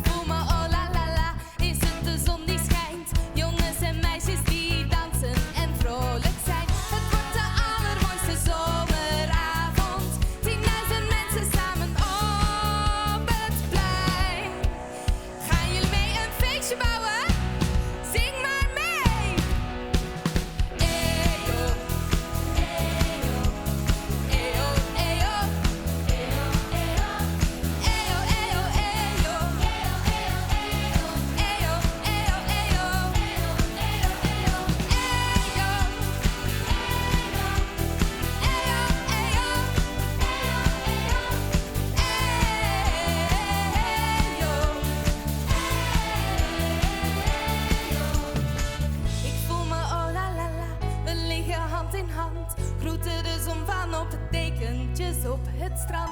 voel me oh la la la. Is het de zon die schijnt? Jongens en meisjes die dansen en vrolijk zijn. Het wordt de allermooiste zomeravond. 10.000 mensen samen op het plein. Gaan jullie mee een feestje bouwen? Zing maar mee! Eyo, eyo, eyo, eyo, eyo, eyo, eyo, eyo, eyo, eyo, eyo, ik voel me oh la la la, we liggen hand in hand, groeten de zon van op de dekentjes op het strand.